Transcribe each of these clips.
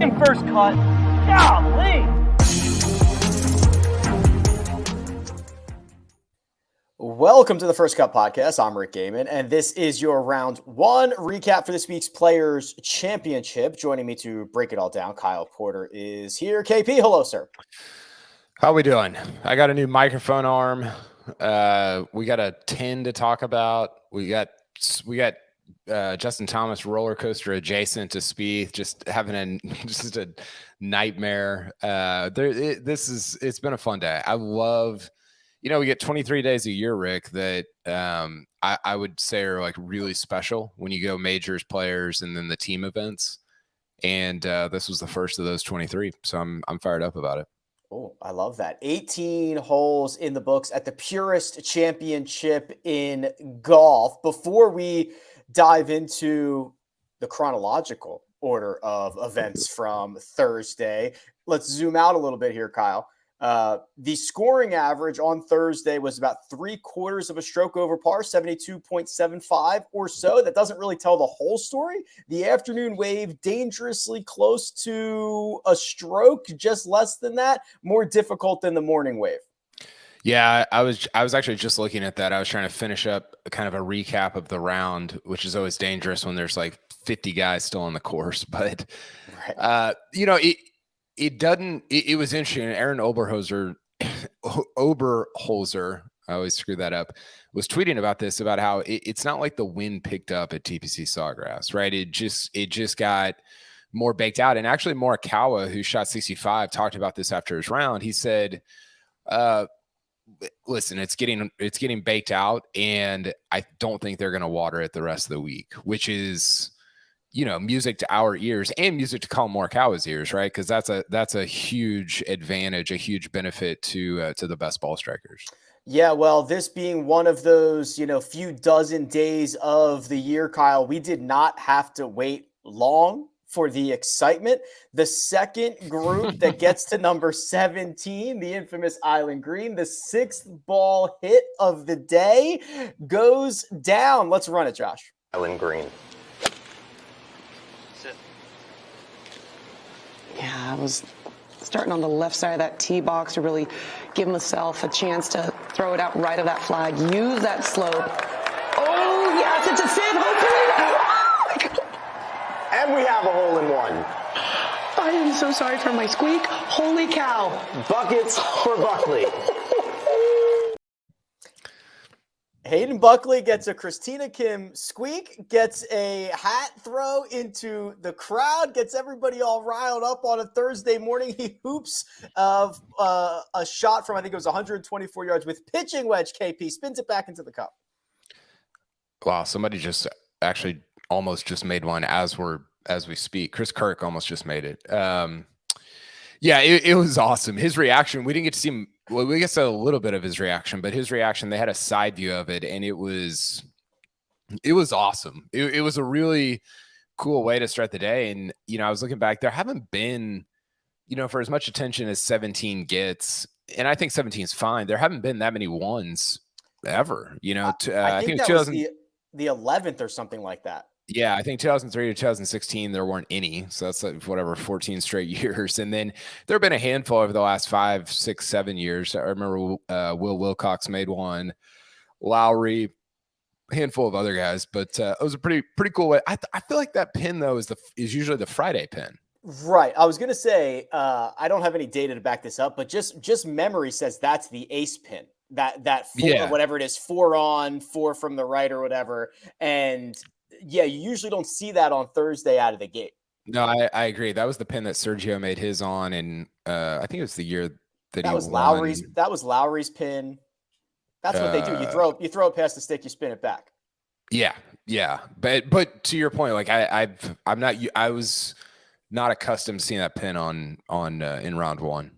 And first cut. Golly! Welcome to the First Cut Podcast. I'm Rick Gehman, and this is your round one recap for this week's Players Championship. Joining me to break it all down, Kyle Porter is here. KP, hello, sir. How we doing? I got a new microphone arm. We got a 10 to talk about. We got Justin Thomas roller coaster adjacent to Spieth, just having just a nightmare. It's been a fun day. I love. We get 23 days a year, Rick, that I would say are like really special when you go majors, players, and then the team events. And this was the first of those 23. So I'm fired up about it. Oh, I love that. 18 holes in the books at the Purist Championship in golf. Before we dive into the chronological order of events from Thursday, let's zoom out a little bit here, Kyle. The scoring average on Thursday was about 3/4 of a stroke over par, 72.75 or so. That doesn't really tell the whole story. The afternoon wave, dangerously close to a stroke, just less than that, more difficult than the morning wave. Yeah, I was actually just looking at that. I was trying to finish up kind of a recap of the round, which is always dangerous when there's like 50 guys still on the course. But, right. It was interesting. Aaron Oberholzer, I always screw that up, was tweeting about this, about how it's not like the wind picked up at TPC Sawgrass, right? It just got more baked out. And actually Morikawa, who shot 65, talked about this after his round. He said, listen, it's getting baked out, and I don't think they're going to water it the rest of the week, which is, music to our ears and music to Collin Morikawa's ears, right? Because that's a huge advantage, a huge benefit to the best ball strikers. Yeah, well, this being one of those, few dozen days of the year, Kyle, we did not have to wait long for the excitement. The second group that gets to number 17, the infamous Island Green, the sixth ball hit of the day goes down. Let's run it, Josh. Island Green. Yeah, I was starting on the left side of that tee box to really give myself a chance to throw it out right of that flag. Use that slope. Oh, yes, it's a save, hopefully. And we have a hole in one. I am so sorry for my squeak. Holy cow. Buckets for Buckley. Hayden Buckley gets a Christina Kim squeak, gets a hat throw into the crowd, gets everybody all riled up on a Thursday morning. He hoops of a shot from, I think it was 124 yards with pitching wedge. KP spins it back into the cup. Wow, somebody just actually almost just made one as we speak. Chris Kirk almost just made it. Yeah, it was awesome. His reaction, we didn't get to see him. Well, we guess a little bit of his reaction, but his reaction, they had a side view of it, and it was awesome. It was a really cool way to start the day. And, I was looking back, there haven't been, for as much attention as 17 gets, and I think 17 is fine, there haven't been that many ones ever, I think that was the 11th or something like that. Yeah, I think 2003 to 2016, there weren't any. So that's like 14 straight years. And then there have been a handful over the last 5, 6, 7 years. I remember Will Wilcox made one, Lowry, a handful of other guys. But it was a pretty cool way. I feel like that pin, though, is usually the Friday pin. Right. I was going to say, I don't have any data to back this up, but just memory says that's the ace pin. That four, whatever it is, 4 on, 4 from the right or whatever. And yeah, you usually don't see that on Thursday out of the gate. No, I agree. That was the pin that Sergio made his on, and I think it was the year that he was won. Lowry's. That was Lowry's pin. That's what they do. You throw it past the stick, you spin it back. Yeah. But to your point, like I was not accustomed to seeing that pin on in round one.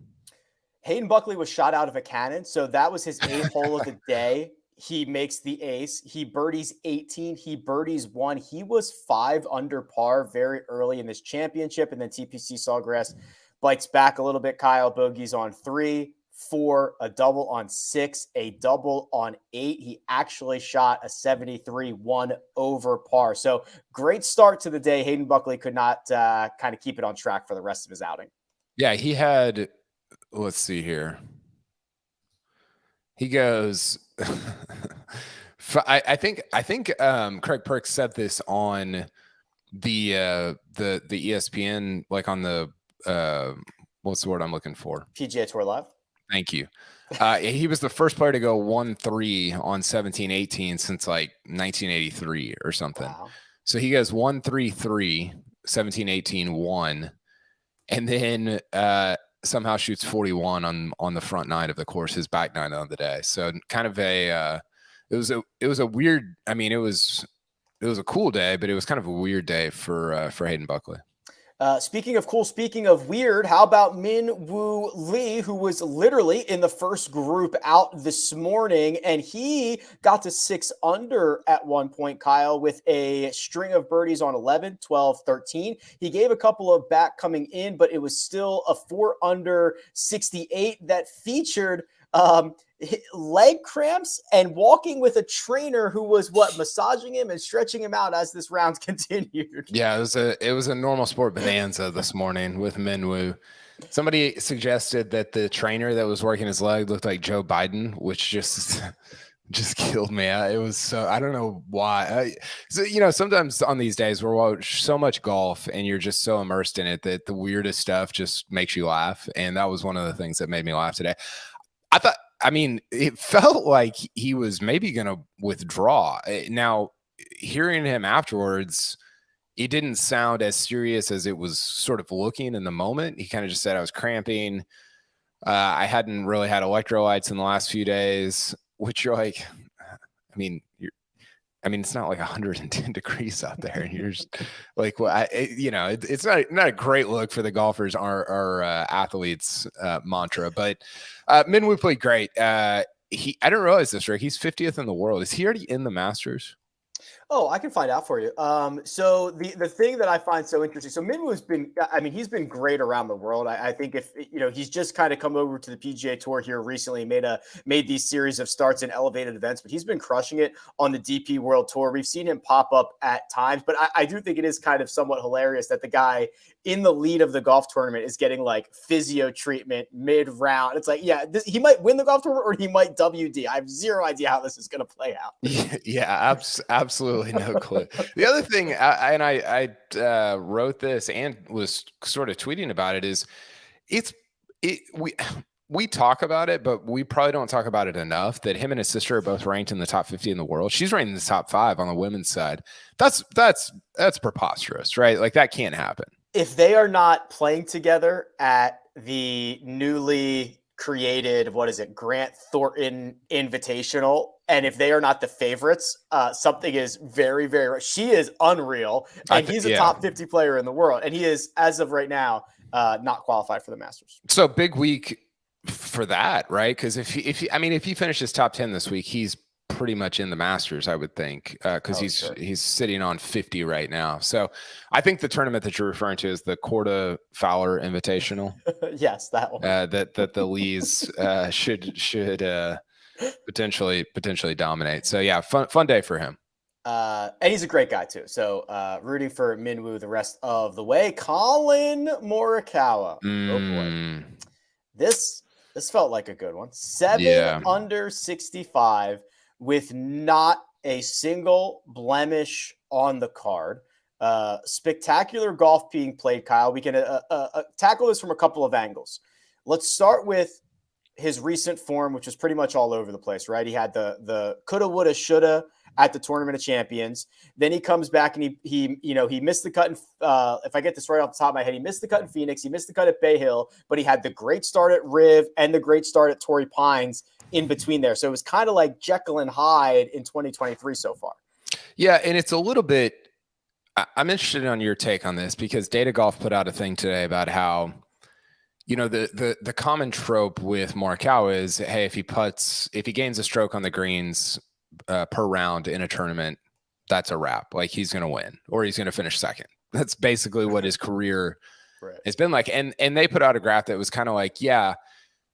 Hayden Buckley was shot out of a cannon, so that was his 8th hole of the day. He makes the ace. He birdies 18. He birdies 1. He was 5 under par very early in this championship. And then TPC Sawgrass bites back a little bit. Kyle bogeys on 3, 4, a double on 6, a double on 8. He actually shot a 73, 1 over par. So great start to the day. Hayden Buckley could not kind of keep it on track for the rest of his outing. Yeah, he had, let's see here. He goes, I think Craig Perks said this on the ESPN, like on the, what's the word I'm looking for? PGA Tour Live. Thank you. He was the first player to go 1-3 on 17-18 since like 1983 or something. Wow. So he goes 1-3-3, 17-18, 1, and then somehow shoots 41 on the front nine of the course, his back nine of the day. So kind of it was a weird. I mean, it was a cool day, but it was kind of a weird day for Hayden Buckley. Speaking of cool, speaking of weird, how about Min Woo Lee, who was literally in the first group out this morning, and he got to 6 under at one point, Kyle, with a string of birdies on 11, 12, 13. He gave a couple of back coming in, but it was still a 4 under 68 that featured leg cramps and walking with a trainer who was massaging him and stretching him out as this round continued. Yeah, it was a normal sport bonanza this morning with Minwoo. Somebody suggested that the trainer that was working his leg looked like Joe Biden, which just killed me. It was so, I don't know why. Sometimes on these days we're watching so much golf and you're just so immersed in it that the weirdest stuff just makes you laugh. And that was one of the things that made me laugh today. It felt like he was maybe going to withdraw. Now, hearing him afterwards, it didn't sound as serious as it was sort of looking in the moment. He kind of just said, I was cramping. I hadn't really had electrolytes in the last few days, which you're like, it's not like 110 degrees out there. And you're just like, it's not a great look for the golfers, our athletes mantra, but Minwoo played great. I didn't realize this, Rick. He's 50th in the world. Is he already in the Masters? Oh, I can find out for you. So the thing that I find so interesting, so Minwoo's been, he's been great around the world. I think if, he's just kind of come over to the PGA Tour here recently, made these series of starts in elevated events, but he's been crushing it on the DP World Tour. We've seen him pop up at times, but I do think it is kind of somewhat hilarious that the guy in the lead of the golf tournament is getting like physio treatment mid-round. It's like, he might win the golf tournament or he might WD. I have zero idea how this is going to play out. Yeah, absolutely. No clue. The other thing, I wrote this and was sort of tweeting about it, is we talk about it, but we probably don't talk about it enough, that him and his sister are both ranked in the top 50 in the world. She's ranked in the top 5 on the women's side. That's preposterous, right? Like that can't happen. If they are not playing together at the newly created, Grant Thornton Invitational, and if they are not the favorites, something is very, very, she is unreal. And he's a top 50 player in the world. And he is, as of right now, not qualified for the Masters. So big week for that, right? Because if he finishes top 10 this week, he's pretty much in the Masters, I would think, because he's sitting on 50 right now. So I think the tournament that you're referring to is the Corda Fowler Invitational. Yes, that one. That the Lees should potentially dominate. So yeah, fun day for him. And he's a great guy too. So rooting for Minwoo the rest of the way. Collin Morikawa. Oh boy. This felt like a good one. 7 under 65 with not a single blemish on the card. Spectacular golf being played, Kyle. We can tackle this from a couple of angles. Let's start with his recent form, which was pretty much all over the place, right? He had the coulda, woulda, shoulda at the Tournament of Champions. Then he comes back and he missed the cut. If I get this right off the top of my head, he missed the cut in Phoenix. He missed the cut at Bay Hill, but he had the great start at Riv and the great start at Torrey Pines in between there. So it was kind of like Jekyll and Hyde in 2023 so far. Yeah. And it's a little bit, I'm interested on your take on this, because Data Golf put out a thing today about how, the common trope with Morikawa is, hey, if he gains a stroke on the greens per round in a tournament, that's a wrap. Like he's going to win or he's going to finish second. That's basically what his career has been like. And they put out a graph that was kind of like,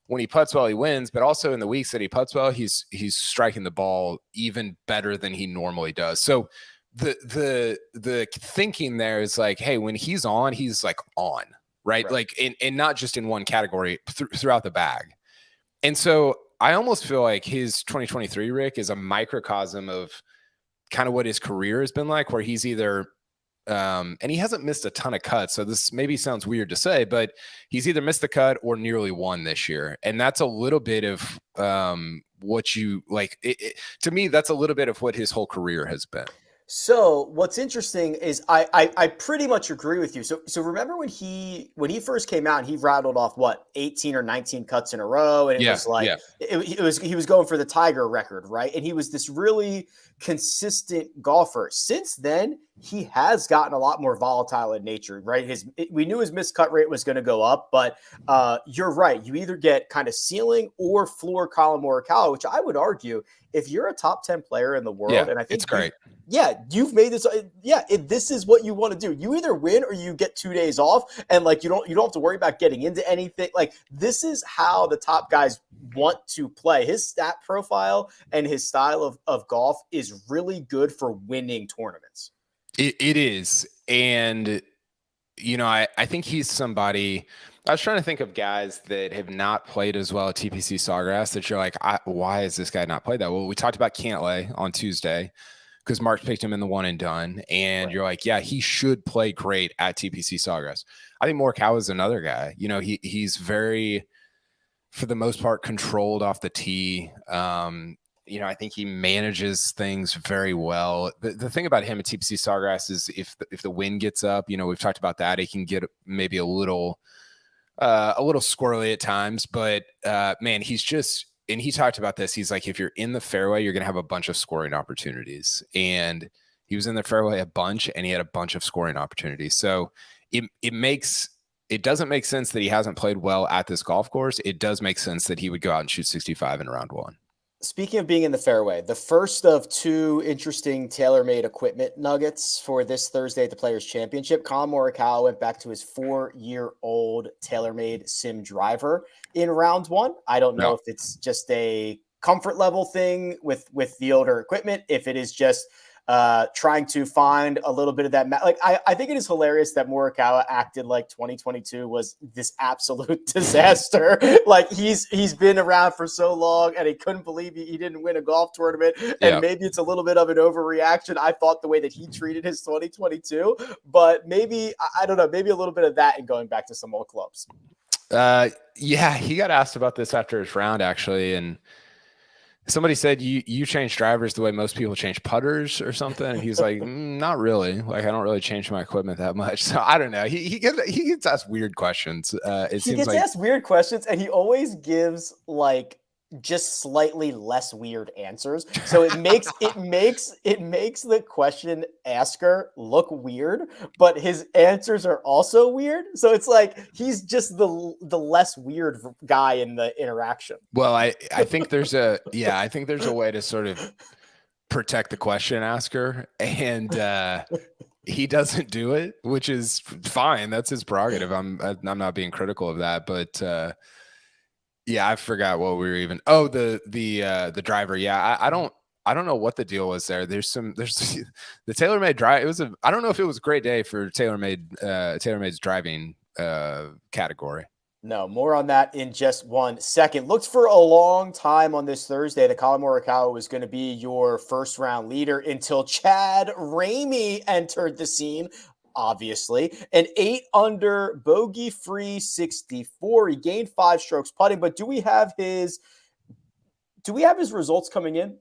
when he putts well, he wins, but also in the weeks that he putts well, he's striking the ball even better than he normally does. So the thinking there is like, hey, when he's on, he's like on, right? Like and not just in one category throughout the bag. And so I almost feel like his 2023 Rick is a microcosm of kind of what his career has been like, where he's either and he hasn't missed a ton of cuts. So this maybe sounds weird to say, but he's either missed the cut or nearly won this year. And that's a little bit of what you like. To me, that's a little bit of what his whole career has been. So what's interesting is I pretty much agree with you. So remember when he first came out and he rattled off 18 or 19 cuts in a row, and it was like he was going for the Tiger record, right? And he was this really consistent golfer. Since then, he has gotten a lot more volatile in nature, right? We knew his missed cut rate was going to go up, but you're right. You either get kind of ceiling or floor Collin Morikawa, which I would argue, if you're a top 10 player in the world, and I think it's great. You've made this. This is what you want to do. You either win or you get 2 days off, and like you don't have to worry about getting into anything. Like this is how the top guys want to play. His stat profile and his style of golf is really good for winning tournaments. It is, and I think he's somebody. I was trying to think of guys that have not played as well at TPC Sawgrass that you're like, why has this guy not played that? Well, we talked about Cantlay on Tuesday, because Mark picked him in the one and done. And you're like, yeah, he should play great at TPC Sawgrass. I think Morikawa is another guy. He's very, for the most part, controlled off the tee. I think he manages things very well. The thing about him at TPC Sawgrass is if the wind gets up, we've talked about that. He can get maybe a little squirrely at times, but man, he's just, and he talked about this. He's like, if you're in the fairway, you're going to have a bunch of scoring opportunities. And he was in the fairway a bunch, and he had a bunch of scoring opportunities. So it doesn't make sense that he hasn't played well at this golf course. It does make sense that he would go out and shoot 65 in round one. Speaking of being in the fairway, the first of two interesting TaylorMade equipment nuggets for this Thursday at the Players Championship. Collin Morikawa went back to his 4-year-old TaylorMade Sim driver in round one. I don't know if it's just a comfort level thing with the older equipment, if it is just trying to find a little bit of that. I think it is hilarious that Morikawa acted like 2022 was this absolute disaster. Like he's been around for so long, and he couldn't believe he didn't win a golf tournament. And maybe it's a little bit of an overreaction. I thought the way that he treated his 2022, but maybe, I don't know, maybe a little bit of that and going back to some old clubs. He got asked about this after his round, actually. And somebody said, you change drivers the way most people change putters or something. And he's like, not really. Like, I don't really change my equipment that much. So I don't know. He gets asked weird questions. He gets asked weird questions, and he always gives like just slightly less weird answers. So it makes the question asker look weird, but his answers are also weird. So it's like he's just the less weird guy in the interaction. Well, I think there's a way to sort of protect the question asker, and he doesn't do it, which is fine. That's his prerogative. I'm not being critical of that, but yeah, I forgot what we were even. Oh, the driver. Yeah, I don't know what the deal was there. There's the TaylorMade drive. I don't know if it was a great day for TaylorMade's driving category. No, more on that in just 1 second. Looked for a long time on this Thursday that Collin Morikawa was going to be your first round leader until Chad Ramey entered the scene. Obviously, an 8-under bogey-free 64. He gained 5 strokes putting, but do we have his results coming in?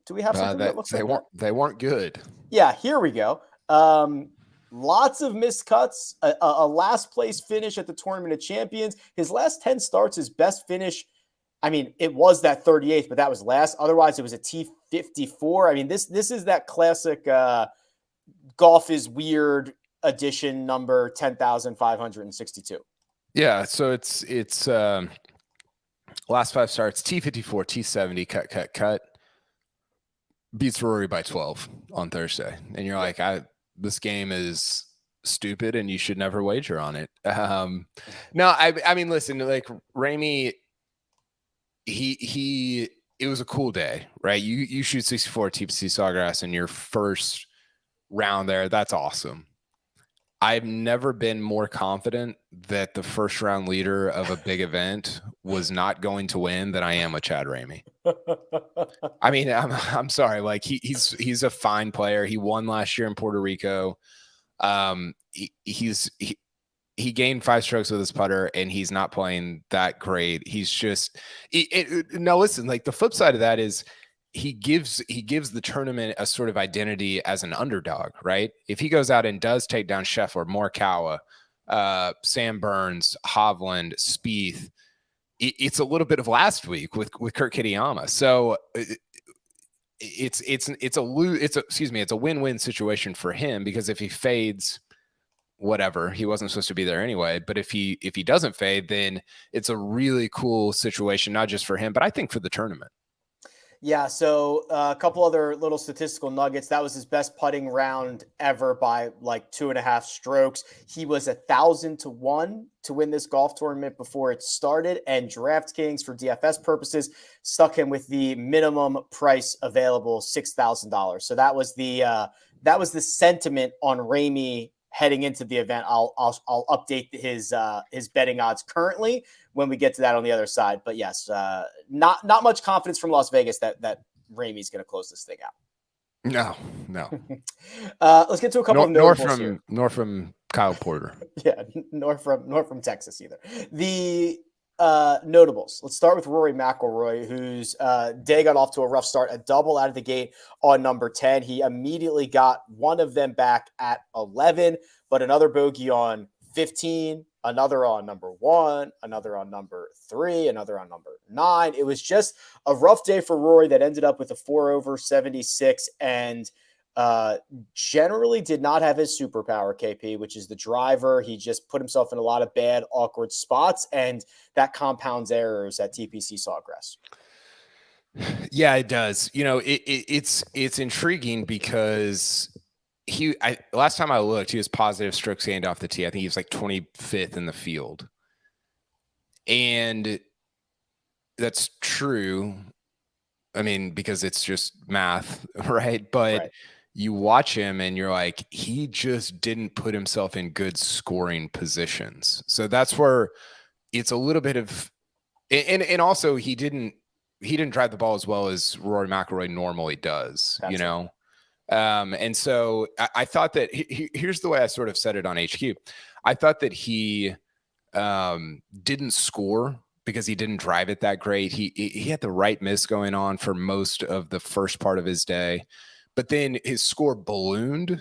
Do we have something that looks like that? They weren't good. Yeah, here we go. Lots of missed cuts, a last place finish at the Tournament of Champions. His last 10 starts, his best finish, I mean, it was that 38th, but that was last. Otherwise, it was a T54. I mean, this is that classic golf is weird edition number 10,562. Yeah, so it's last 5 starts, T54, T70, cut. Beats Rory by 12 on Thursday. And you're like, this game is stupid and you should never wager on it. No, I mean, listen, like Ramey, it was a cool day, right? You shoot 64 TPC Sawgrass in your first round there. That's awesome. I've never been more confident that the first round leader of a big event was not going to win than I am with Chad Ramey. I mean, I'm sorry. Like he's a fine player. He won last year in Puerto Rico. He gained 5 strokes with his putter, and he's not playing that great. He's just now listen, like the flip side of that is he gives the tournament a sort of identity as an underdog, right? If he goes out and does take down Scheffler, Morikawa, Sam Burns, Hovland, Spieth, it's a little bit of last week with Kurt Kitayama. So it's a win-win situation for him, because if he fades, whatever, he wasn't supposed to be there anyway. But if he doesn't fade, then it's a really cool situation, not just for him, but I think for the tournament. Yeah, so a couple other little statistical nuggets. That was his best putting round ever by like 2.5 strokes. He was 1,000 to 1 to win this golf tournament before it started, and DraftKings, for DFS purposes, stuck him with the minimum price available, $6,000. So that was the sentiment on Ramey heading into the event. I'll update his betting odds currently when we get to that on the other side. But yes, not much confidence from Las Vegas that Ramey's going to close this thing out. No. Let's get to a couple of notables here. Nor from Kyle Porter. Yeah, nor from Texas either. The notables. Let's start with Rory McIlroy, whose day got off to a rough start, a double out of the gate on number 10. He immediately got one of them back at 11, but another bogey on 15, another on number 1, another on number 3, another on number 9. It was just a rough day for Rory that ended up with a 4 over 76, and generally did not have his superpower, KP, which is the driver. He just put himself in a lot of bad, awkward spots, and that compounds errors at TPC Sawgrass. Yeah, it does. You know, it's intriguing because last time I looked, he was positive strokes gained off the tee. I think he was like 25th in the field. And that's true. I mean, because it's just math, right? But right. You watch him and you're like, he just didn't put himself in good scoring positions. So that's where it's a little bit of, and also he didn't drive the ball as well as Rory McIlroy normally does, that's, you know? Right. And so I thought that here's the way I sort of said it on HQ. I thought that he didn't score because he didn't drive it that great. He had the right miss going on for most of the first part of his day, but then his score ballooned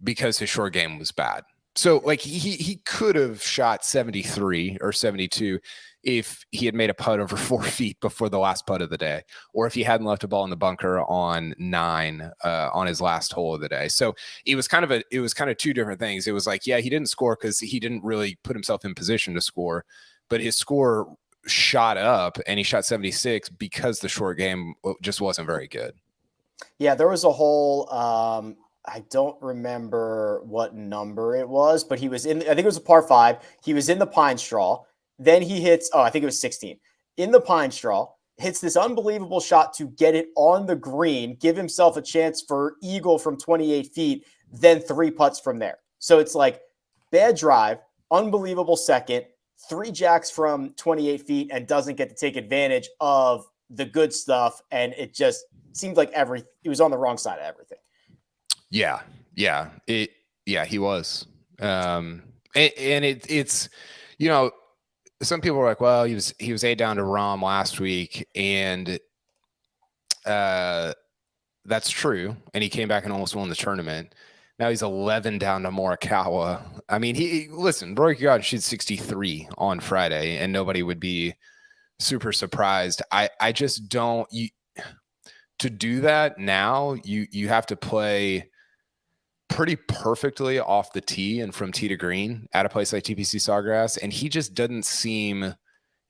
because his short game was bad. So like he could have shot 73 or 72 if he had made a putt over 4 feet before the last putt of the day, or if he hadn't left a ball in the bunker on 9 on his last hole of the day. So it was kind of two different things. It was like, yeah, he didn't score because he didn't really put himself in position to score, but his score shot up and he shot 76 because the short game just wasn't very good. Yeah, there was a hole, I don't remember what number it was, but he was in, I think it was a par 5. He was in the pine straw. Then he hits, I think it was 16. In the pine straw, hits this unbelievable shot to get it on the green, give himself a chance for eagle from 28 feet, then 3 putts from there. So it's like bad drive, unbelievable second, 3 jacks from 28 feet, and doesn't get to take advantage of the good stuff. And it just seemed like he was on the wrong side of everything. Yeah. He was. And it's, you know, some people were like, well, he was 8 down to Rahm last week, and that's true. And he came back and almost won the tournament. Now he's 11 down to Morikawa. I mean, Rory McIlroy shoots 63 on Friday, and nobody would be super surprised. I just don't. To do that now, you have to play pretty perfectly off the tee and from tee to green at a place like TPC Sawgrass, and he just doesn't seem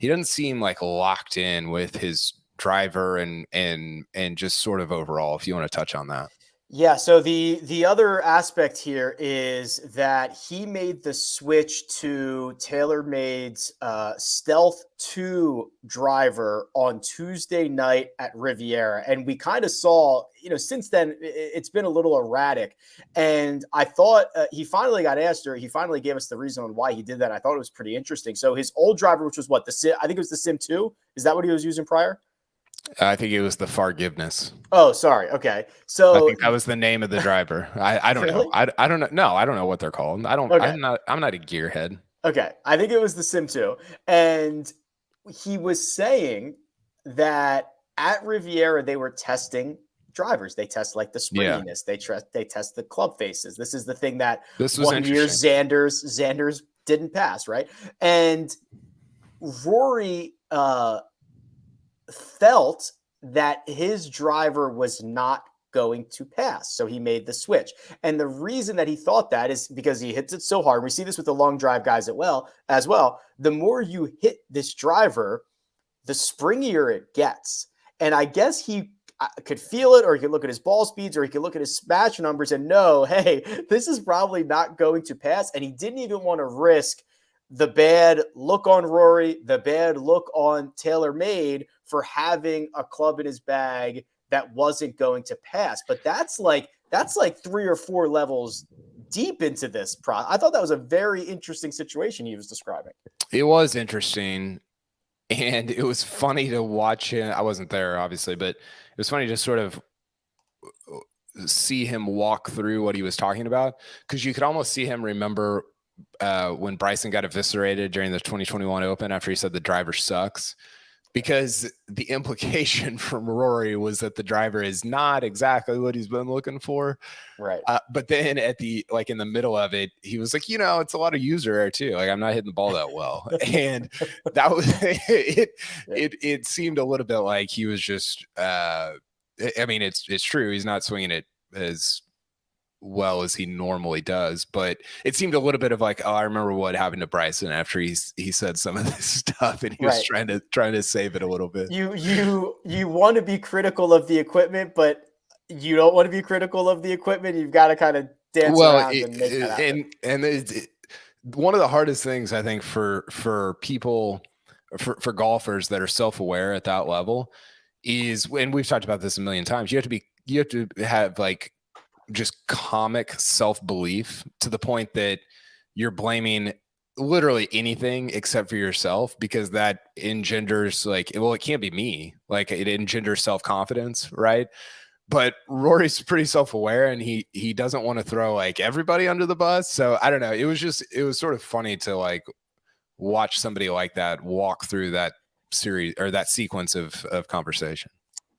like locked in with his driver and just sort of overall, if you want to touch on that. Yeah, so the other aspect here is that he made the switch to TaylorMade's Stealth 2 driver on Tuesday night at Riviera. And we kind of saw, since then, it's been a little erratic. And I thought he finally got asked, or he finally gave us the reason on why he did that. I thought it was pretty interesting. So his old driver, which was what, I think it was the Sim 2. Is that what he was using prior? I think it was the Forgiveness. Oh, sorry. Okay. So I think that was the name of the driver. I don't Really? know. I don't know. No, I don't know what they're called. Okay. I'm not a gearhead. Okay. I think it was the Sim 2. And he was saying that at Riviera, they were testing drivers. They test like the springiness. They test the club faces. This is the thing that This was one year interesting. Xander's didn't pass, right? And Rory felt that his driver was not going to pass. So he made the switch. And the reason that he thought that is because he hits it so hard. We see this with the long drive guys as well. The more you hit this driver, the springier it gets. And I guess he could feel it, or he could look at his ball speeds, or he could look at his smash numbers and know, hey, this is probably not going to pass. And he didn't even want to risk the bad look on Rory, the bad look on TaylorMade for having a club in his bag that wasn't going to pass. But that's like 3 or 4 levels deep into this. I thought that was a very interesting situation he was describing. It was interesting, and it was funny to watch him. I wasn't there, obviously, but it was funny to sort of see him walk through what he was talking about, because you could almost see him remember when Bryson got eviscerated during the 2021 Open after he said the driver sucks, because the implication from Rory was that the driver is not exactly what he's been looking for. Right. But then in the middle of it, he was like, it's a lot of user error too. Like, I'm not hitting the ball that well. And that was it. It seemed a little bit like he was just, it's true. He's not swinging it as well as he normally does, but it seemed a little bit of like, I remember what happened to Bryson after he said some of this stuff, and he was trying to save it a little bit. You want to be critical of the equipment, but you don't want to be critical of the equipment. You've got to kind of dance around and make that happen. And one of the hardest things, I think, for people, for golfers that are self-aware at that level is, and we've talked about this a million times, you have to have like just comic self-belief to the point that you're blaming literally anything except for yourself, because that engenders it can't be me. Like, it engenders self-confidence, right? But Rory's pretty self-aware, and he doesn't want to throw like everybody under the bus. So I don't know. It was sort of funny to like watch somebody like that walk through that series or that sequence of conversation.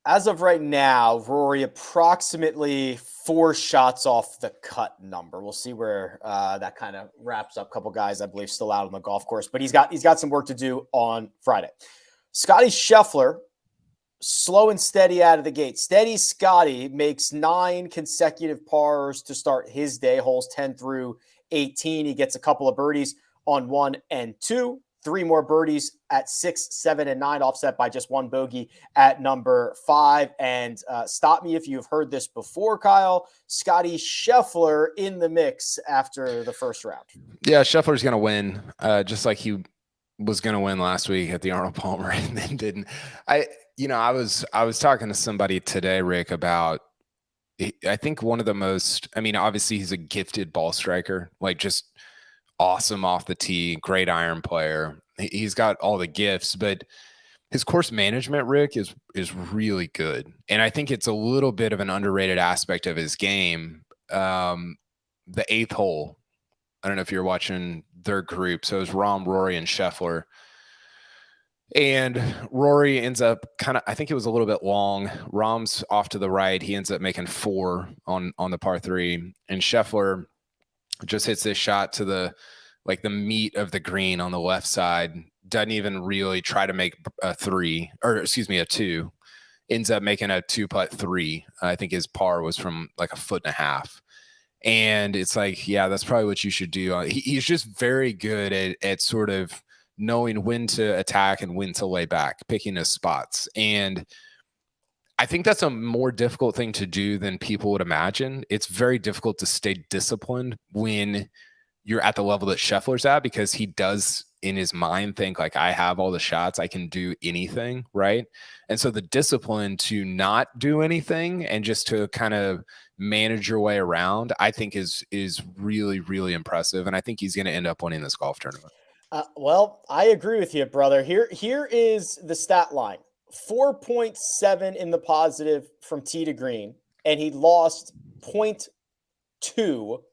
As of right now, Rory approximately 4 shots off the cut number. We'll see where that kind of wraps up. A couple guys, I believe, still out on the golf course, but he's got some work to do on Friday. Scotty Scheffler, slow and steady out of the gate. Steady Scotty makes 9 consecutive pars to start his day, holes 10 through 18. He gets a couple of birdies on 1 and 2. 3 more birdies at 6, 7, and 9, offset by just 1 bogey at number 5. And stop me if you've heard this before, Kyle. Scotty Scheffler in the mix after the first round. Yeah, Scheffler's going to win, just like he was going to win last week at the Arnold Palmer and then didn't. I was talking to somebody today, Rick, about, I think one of the most, obviously he's a gifted ball striker, like just awesome off the tee, great iron player. He's got all the gifts, but his course management, Rick, is really good. And I think it's a little bit of an underrated aspect of his game. The 8th hole, I don't know if you're watching their group. So it was Rahm, Rory, and Scheffler. And Rory ends up I think it was a little bit long. Rahm's off to the right. He ends up making 4 on the par 3. And Scheffler just hits this shot to the meat of the green on the left side. Doesn't even really try to make a 2. Ends up making a 2-putt 3. I think his par was from like 1.5 feet. And it's like, yeah, that's probably what you should do. He's just very good at sort of knowing when to attack and when to lay back, picking his spots. And I think that's a more difficult thing to do than people would imagine. It's very difficult to stay disciplined when you're at the level that Scheffler's at, because he does in his mind think like, I have all the shots, I can do anything, right? And so the discipline to not do anything and just to kind of manage your way around, I think is really, really impressive. And I think he's going to end up winning this golf tournament. Well, I agree with you, brother. Here is the stat line. 4.7 in the positive from tee to green, and he lost 0.2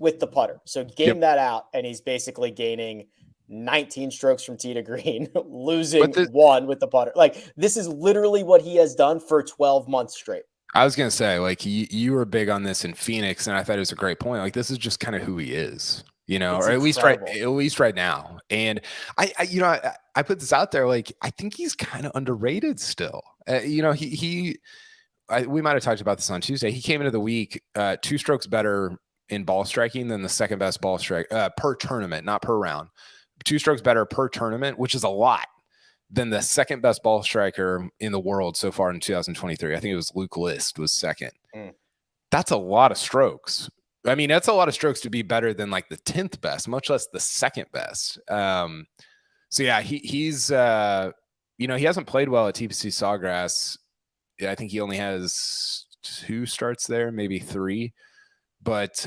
with the putter. So game that out, and he's basically gaining 19 strokes from tee to green, losing one with the putter. Like, this is literally what he has done for 12 months straight. I was going to say, like, you were big on this in Phoenix, and I thought it was a great point. Like, this is just kind of who he is, you know, or at least right now. And I put this out there, like, I think he's kind of underrated still. We might have talked about this on Tuesday. He came into the week 2 strokes better in ball striking than the second best ball strike per tournament, not per round. 2 strokes better per tournament, which is a lot, than the second best ball striker in the world so far in 2023. I think it was Luke List was second. That's a lot of strokes. I mean, that's a lot of strokes to be better than like the 10th best, much less the second best. So yeah, he's he hasn't played well at TPC Sawgrass. I think he only has 2 starts there, maybe 3. But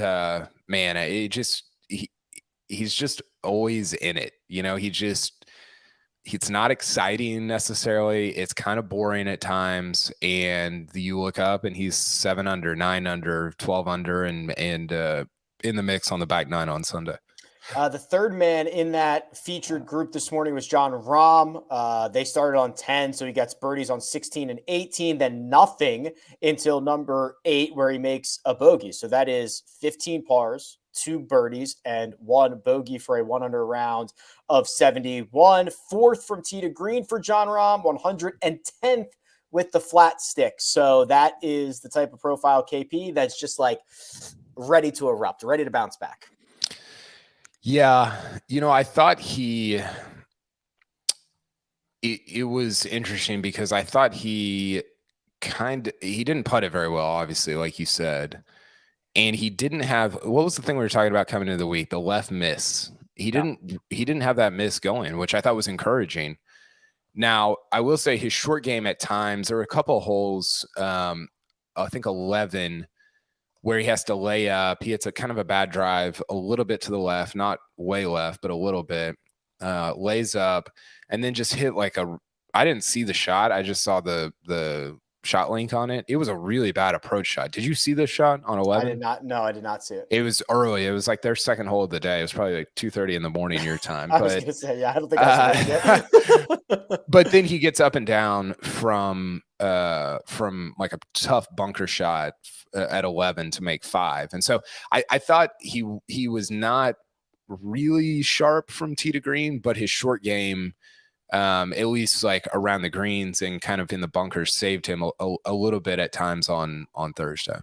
man, he's just always in it. You know, it's not exciting necessarily. It's kind of boring at times. And you look up and he's 7 under, 9 under, 12 under, and in the mix on the back 9 on Sunday. The third man in that featured group this morning was Jon Rahm. They started on 10, so he gets birdies on 16 and 18, then nothing until number 8, where he makes a bogey. So that is 15 pars, 2 birdies, and 1 bogey for a 1 under round of 71. 4th from tee to green for Jon Rahm, 110th with the flat stick. So that is the type of profile KP that's just like ready to erupt, ready to bounce back. Yeah, I thought it was interesting because I thought he didn't putt it very well, obviously, like you said. And he didn't have, what was the thing we were talking about coming into the week? The left miss. He didn't have that miss going, which I thought was encouraging. Now, I will say his short game at times, there were a couple of holes, I think 11, where he has to lay up. He hits a kind of a bad drive a little bit to the left, not way left, but a little bit, lays up, and then just hit like I didn't see the shot. I just saw the shot link on it. It was a really bad approach shot. Did you see this shot on 11? I did not. No, I did not see it. It was early. It was like their second hole of the day. It was probably like 2:30 in the morning your time. I was going to say, yeah, I don't think I saw it. But then he gets up and down from like a tough bunker shot at 11 to make 5. And so I thought he was not really sharp from tee to green, but his short game, at least like around the greens and kind of in the bunkers, saved him a little bit at times on Thursday.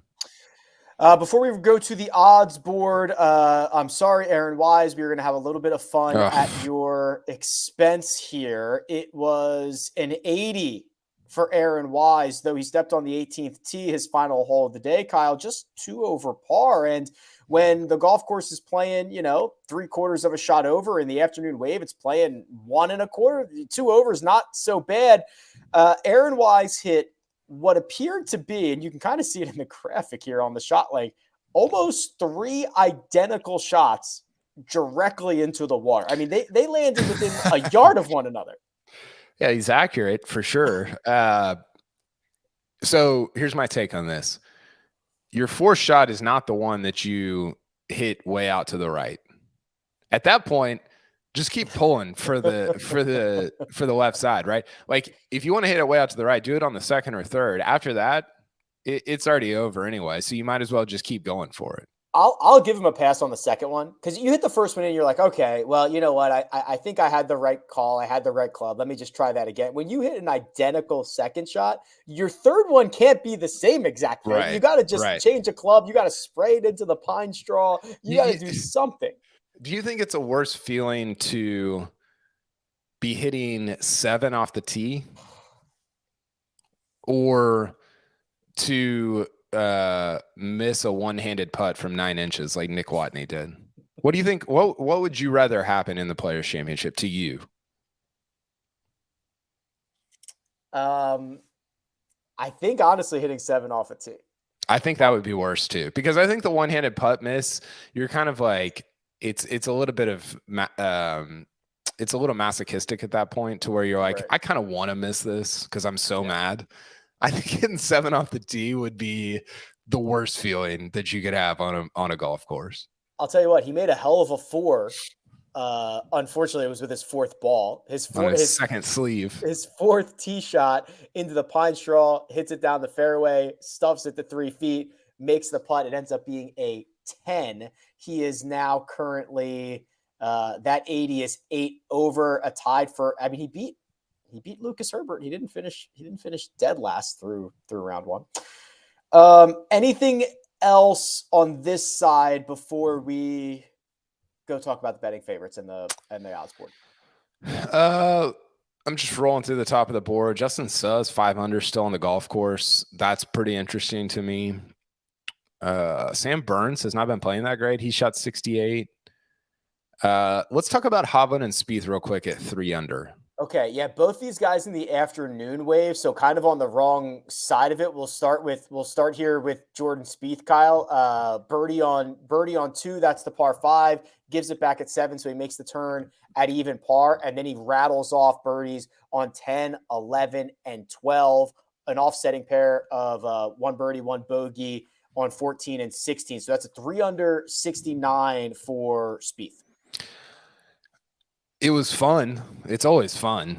Before we go to the odds board, I'm sorry, Aaron Wise, we were going to have a little bit of fun at your expense here. It was an 80 for Aaron Wise, though he stepped on the 18th tee, his final hole of the day, Kyle, just 2 over par. And when the golf course is playing, 3/4 of a shot over in the afternoon wave, it's playing 1 1/4. 2 over is not so bad. Aaron Wise hit what appeared to be, and you can kind of see it in the graphic here on the shot link, almost 3 identical shots directly into the water. I mean, they landed within a yard of one another. Yeah, he's accurate for sure. So here's my take on this. Your 4th shot is not the one that you hit way out to the right. At that point, just keep pulling for the left side, right? Like if you want to hit it way out to the right, do it on the 2nd or 3rd. After that, it's already over anyway. So you might as well just keep going for it. I'll give him a pass on the second one, because you hit the first one and you're like, okay, well, you know what? I think I had the right call. I had the right club. Let me just try that again. When you hit an identical second shot, your third one can't be the same exact thing. Right, you got to just change a club. You got to spray it into the pine straw. You got to do something. Do you think it's a worse feeling to be hitting 7 off the tee or to miss a one-handed putt from 9 inches like Nick Watney did? What do you think? What would you rather happen in the Players Championship to you? I think honestly hitting 7 off a tee. I think that would be worse too, because I think the one-handed putt miss, you're kind of like, it's a little bit of it's a little masochistic at that point, to where you're like, I kind of want to miss this because I'm so mad. I think hitting 7 off the tee would be the worst feeling that you could have on a golf course. I'll tell you what, he made a hell of a 4. Unfortunately, it was with his 4th ball. His second sleeve. His 4th tee shot into the pine straw, hits it down the fairway, stuffs it to 3 feet, makes the putt. It ends up being a 10. He is now currently that 80 is 8 over, a tied for. I mean, he beat Lucas Herbert. He didn't finish dead last through round 1. Anything else on this side before we go talk about the betting favorites and the odds board? I'm just rolling through the top of the board. Justin Suh's 500 still on the golf course. That's pretty interesting to me. Sam Burns has not been playing that great. He shot 68. Let's talk about Hovland and Spieth real quick at 3 under. Okay, yeah, both these guys in the afternoon wave, so kind of on the wrong side of it. We'll start here with Jordan Spieth, Kyle. Birdie on 2, that's the par 5, gives it back at 7, so he makes the turn at even par, and then he rattles off birdies on 10, 11, and 12, an offsetting pair of 1 birdie, 1 bogey on 14 and 16. So that's a 3 under 69 for Spieth. It was fun. It's always fun.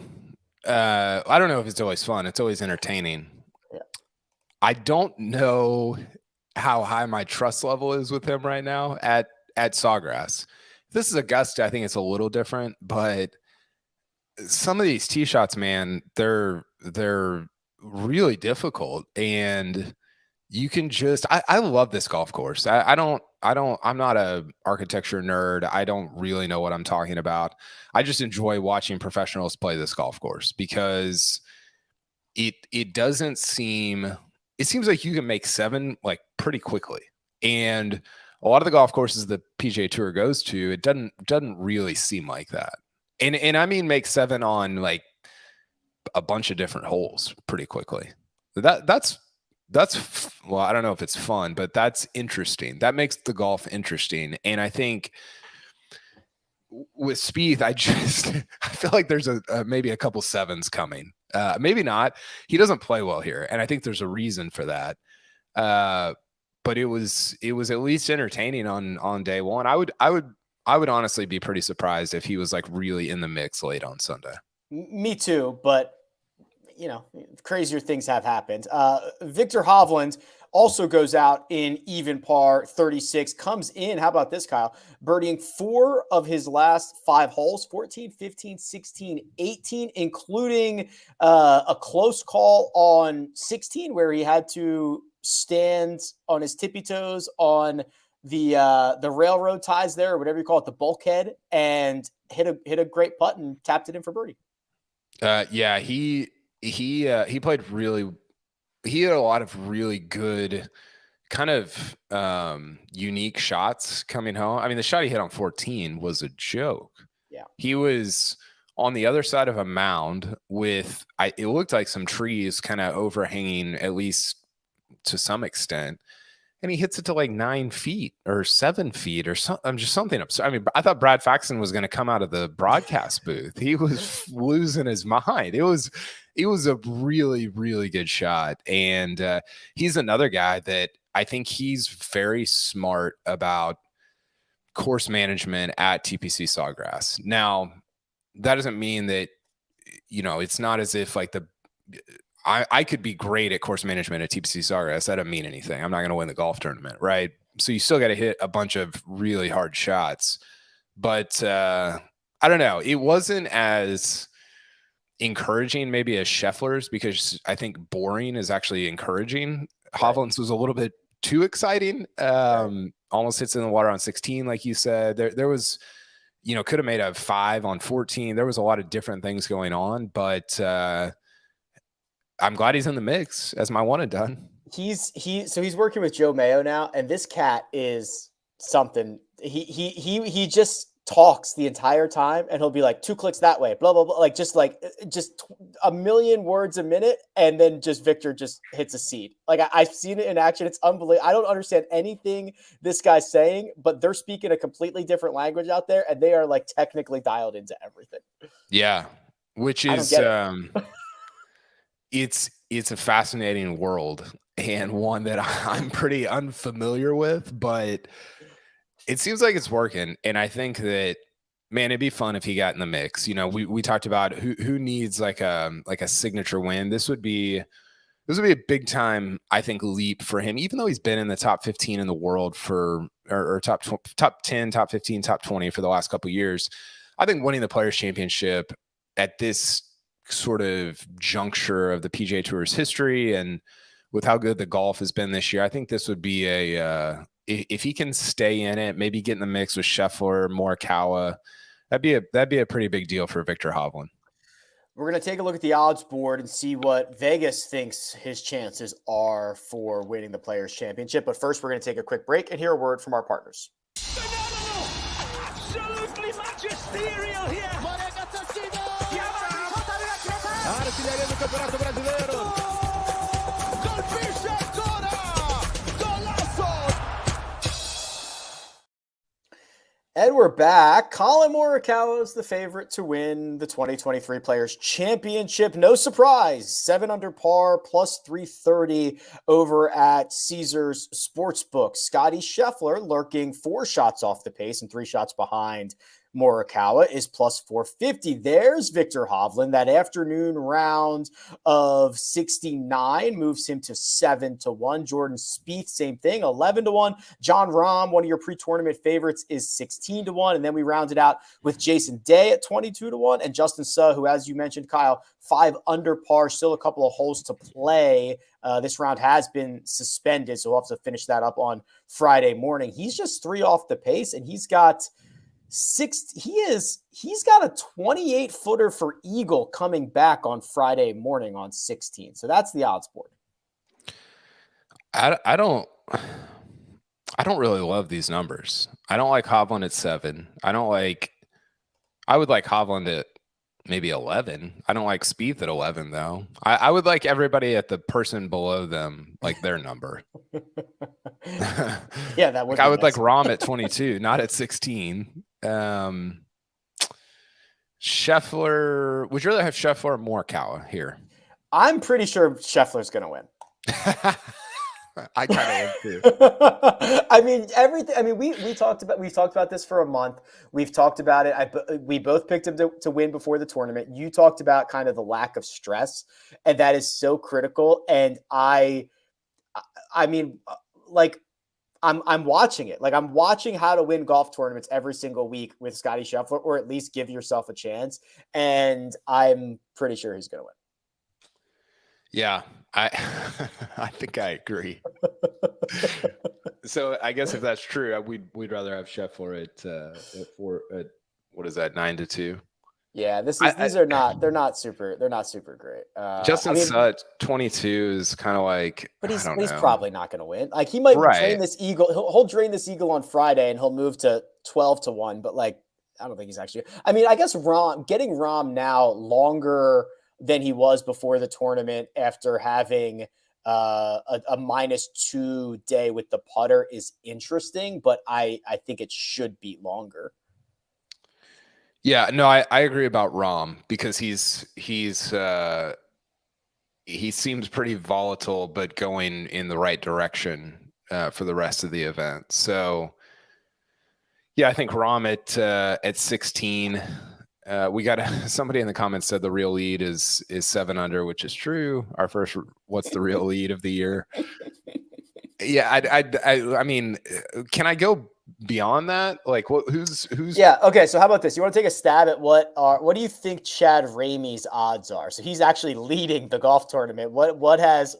I don't know if it's always fun. It's always entertaining. Yeah. I don't know how high my trust level is with him right now at Sawgrass. If this is Augusta, I think it's a little different, but some of these tee shots, man, they're really difficult, and you can just, I love this golf course. I'm not a architecture nerd. I don't really know what I'm talking about. I just enjoy watching professionals play this golf course because it doesn't seem, it seems like you can make 7 like pretty quickly. And a lot of the golf courses the PGA Tour goes to, it doesn't really seem like that. And I mean, make 7 on like a bunch of different holes pretty quickly. That's well, I don't know if it's fun, but that's interesting. That makes the golf interesting. And I think with Spieth, I feel like there's maybe a couple 7s coming. Maybe not. He doesn't play well here, and I think there's a reason for that. But it was at least entertaining on day 1. I would honestly be pretty surprised if he was like really in the mix late on Sunday. Me too, but you know, crazier things have happened. Viktor Hovland also goes out in even par 36, comes in. How about this, Kyle? Birdieing 4 of his last 5 holes, 14, 15, 16, 18, including a close call on 16 where he had to stand on his tippy toes on the railroad ties there, or whatever you call it, the bulkhead, and hit a great putt and tapped it in for birdie. Yeah, he played really, he had a lot of really good kind of unique shots coming home. I mean, the shot he hit on 14 was a joke. Yeah. He was on the other side of a mound with, it looked like some trees kind of overhanging, at least to some extent. And he hits it to like 9 feet or 7 feet or something. Just something absurd. I mean, I thought Brad Faxon was going to come out of the broadcast booth. He was losing his mind. It was a really, really good shot. And he's another guy that I think he's very smart about course management at TPC Sawgrass. Now, that doesn't mean that, you know, it's not as if like I could be great at course management at TPC Sawgrass. That doesn't mean anything. I'm not going to win the golf tournament, right? So you still got to hit a bunch of really hard shots. But I don't know. It wasn't as encouraging maybe as Scheffler's, because I think boring is actually encouraging. Right. Hovland's was a little bit too exciting. Almost hits in the water on 16, like you said. There was, you know, could have made a 5 on 14. There was a lot of different things going on, but I'm glad he's in the mix as my one and done. He's working with Joe Mayo now, and this cat is something. He just talks the entire time, and he'll be like 2 clicks that way, blah blah blah, just a million words a minute, and then Viktor just hits a seed. Like I've seen it in action. It's unbelievable. I don't understand anything this guy's saying, but they're speaking a completely different language out there, and they are like technically dialed into everything. Yeah, which is it's a fascinating world, and one that I'm pretty unfamiliar with, but it seems like it's working. And I think that, man, it'd be fun if he got in the mix. You know, we talked about who needs like a signature win. This would be a big time, I think, leap for him, even though he's been in the top 15 in the world or top 10, top 15, top 20 for the last couple of years. I think winning the Players Championship at this sort of juncture of the PGA Tour's history, and with how good the golf has been this year, I think this would be if he can stay in it, maybe get in the mix with Scheffler, Morikawa, that'd be a pretty big deal for Viktor Hovland. We're going to take a look at the odds board and see what Vegas thinks his chances are for winning the Players Championship. But first, we're going to take a quick break and hear a word from our partners. Absolutely magisterial here. And we're back. Collin Morikawa is the favorite to win the 2023 Players Championship. No surprise. 7 under par plus 330 over at Caesars Sportsbook. Scotty Scheffler lurking 4 shots off the pace and 3 shots behind Morikawa is plus 450. There's Viktor Hovland. That afternoon round of 69 moves him to 7-1. Jordan Spieth, same thing, 11-1. John Rahm, one of your pre-tournament favorites, is 16-1. And then we rounded out with Jason Day at 22-1. And Justin Suh, who, as you mentioned, Kyle, 5 under par, still a couple of holes to play. This round has been suspended, so we'll have to finish that up on Friday morning. He's just 3 off the pace, and he's got he's got a 28-footer for eagle coming back on Friday morning on 16. So that's the odds board. I don't really love these numbers. I don't like Hovland at 7. I would like Hovland at maybe 11. I don't like Spieth at 11 though. I would like everybody at the person below them, like their number. Yeah, that would. I would like Rahm at 22, not at 16. Scheffler. Would you rather have Scheffler or Morikawa here? I'm pretty sure Scheffler's going to win. I kind of am too. I mean, everything. I mean, we've talked about this for a month. We've talked about it. We both picked him to win before the tournament. You talked about kind of the lack of stress, and that is so critical. And I mean, like, I'm watching it. Like, I'm watching how to win golf tournaments every single week with Scotty Scheffler, or at least give yourself a chance. And I'm pretty sure he's going to win. Yeah, I think I agree. So I guess if that's true, we'd rather have Scheffler at 4 at what is that, 9-2? Yeah, they're not super great. Justin Suh 22 is kind of like, but he's probably not going to win. Like, he might drain this eagle. He'll drain this eagle on Friday, and he'll move to 12-1. But like, I don't think he's actually. I mean, I guess getting Rahm now longer than he was before the tournament after having a -2 day with the putter is interesting, but I think it should be longer. Yeah, no, I agree about Rahm because he seems pretty volatile, but going in the right direction for the rest of the event. So yeah, I think Rahm at 16. We got somebody in the comments said the real lead is 7 under, which is true. Our first, what's the real lead of the year? Yeah, I mean, can I go beyond that? Like, who's? Yeah. Okay. So how about this? You want to take a stab at what do you think Chad Ramey's odds are? So he's actually leading the golf tournament. What has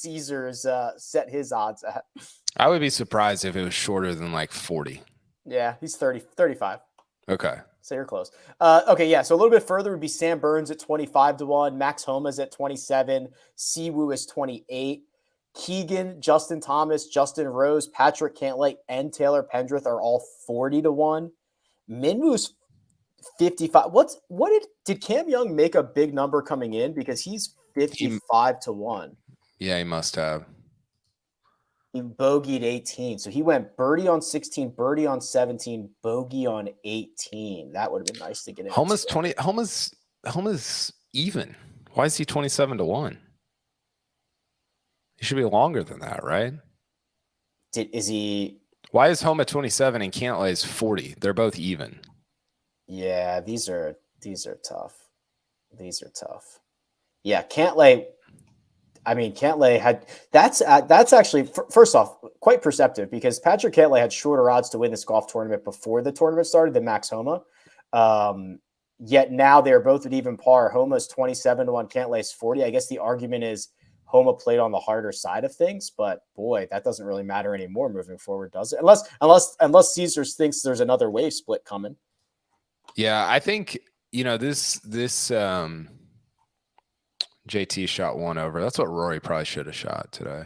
Caesars set his odds at? I would be surprised if it was shorter than like 40. Yeah, he's 35. Okay. So you're close. Okay, yeah. So a little bit further would be Sam Burns at 25-1, Max Homa's at 27, Siwoo is 28. Keegan, Justin Thomas, Justin Rose, Patrick Cantlay, and Taylor Pendrith are all 40-1. Minwoo's 55. Did Cam Young make a big number coming in? Because he's 55-1. Yeah, he must have. He bogeyed 18. So he went birdie on 16, birdie on 17, bogey on 18. That would have been nice to get in. Homa's 20. Homa's even. Why is he 27-1? He should be longer than that, right? Is he? Why is Homa 27 and Cantlay's 40? They're both even. Yeah, these are tough. These are tough. Yeah, Cantlay. I mean, Cantlay had that's actually first off quite perceptive because Patrick Cantlay had shorter odds to win this golf tournament before the tournament started than Max Homa. Yet now they're both at even par. Homa's 27-1, Cantlay's 40. I guess the argument is Homa played on the harder side of things, but boy, that doesn't really matter anymore moving forward, does it? Unless Caesars thinks there's another wave split coming. Yeah, I think this JT shot one over. That's what Rory probably should have shot today.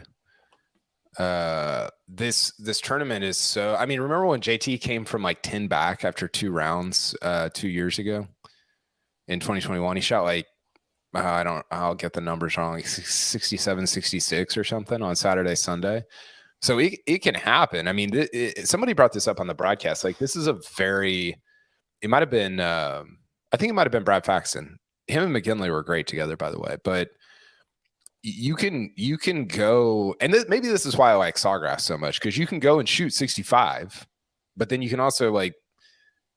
This tournament is so. I mean, remember when JT came from like 10 back after 2 rounds 2 years ago in 2021? He shot like I'll get the numbers wrong, like 67, 66 or something on Saturday, Sunday. So it can happen. I mean, somebody brought this up on the broadcast. Like this is it might have been. I think it might have been Brad Faxon. Him and McGinley were great together, by the way, but you can go, and maybe this is why I like Sawgrass so much, because you can go and shoot 65, but then you can also like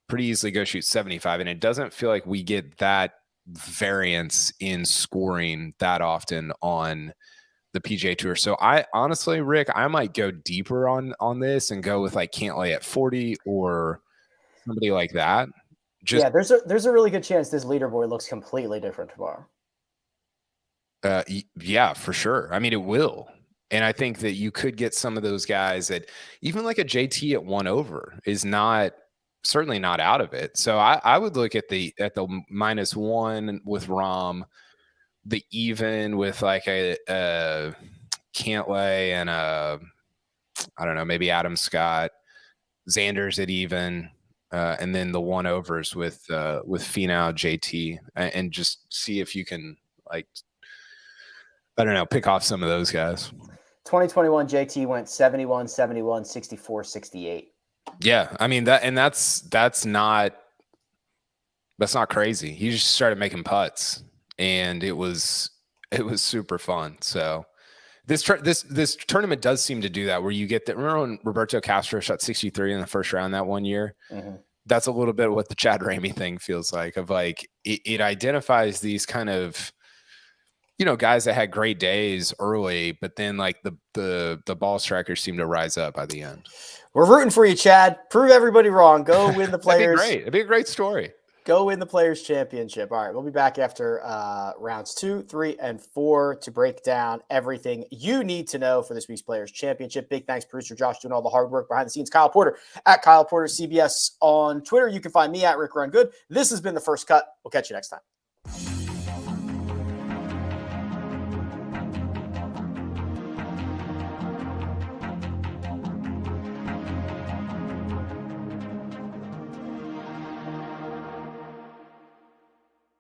pretty easily go shoot 75, and it doesn't feel like we get that variance in scoring that often on the PGA Tour. So I honestly, Rick, I might go deeper on this and go with like Cantlay at 40 or somebody like that. Yeah, there's a really good chance this leaderboard looks completely different tomorrow. Yeah, for sure. I mean, it will. And I think that you could get some of those guys that even like a JT at 1 over is certainly not out of it. So I would look at the -1 with Rahm, the even with like a Cantlay and I don't know, maybe Adam Scott, Xander's at even. And then the 1 overs with Finau, JT, and just see if you can, like, I don't know, pick off some of those guys. 2021 JT went 71, 71, 64, 68. Yeah, I mean that's not crazy. He just started making putts, and it was super fun. So this tournament does seem to do that, where you get that. Remember when Roberto Castro shot 63 in the first round that one year? Mm-hmm. That's a little bit of what the Chad Ramey thing feels like, of like it identifies these kind of, guys that had great days early, but then like the ball strikers seem to rise up by the end. We're rooting for you, Chad. Prove everybody wrong. Go win the Players. It'd be a great story. Go win the Players Championship. All right, we'll be back after rounds 2, 3, and 4 to break down everything you need to know for this week's Players Championship. Big thanks, producer Josh, doing all the hard work behind the scenes. Kyle Porter at Kyle Porter CBS on Twitter. You can find me at Rick Run Good. This has been The First Cut. We'll catch you next time.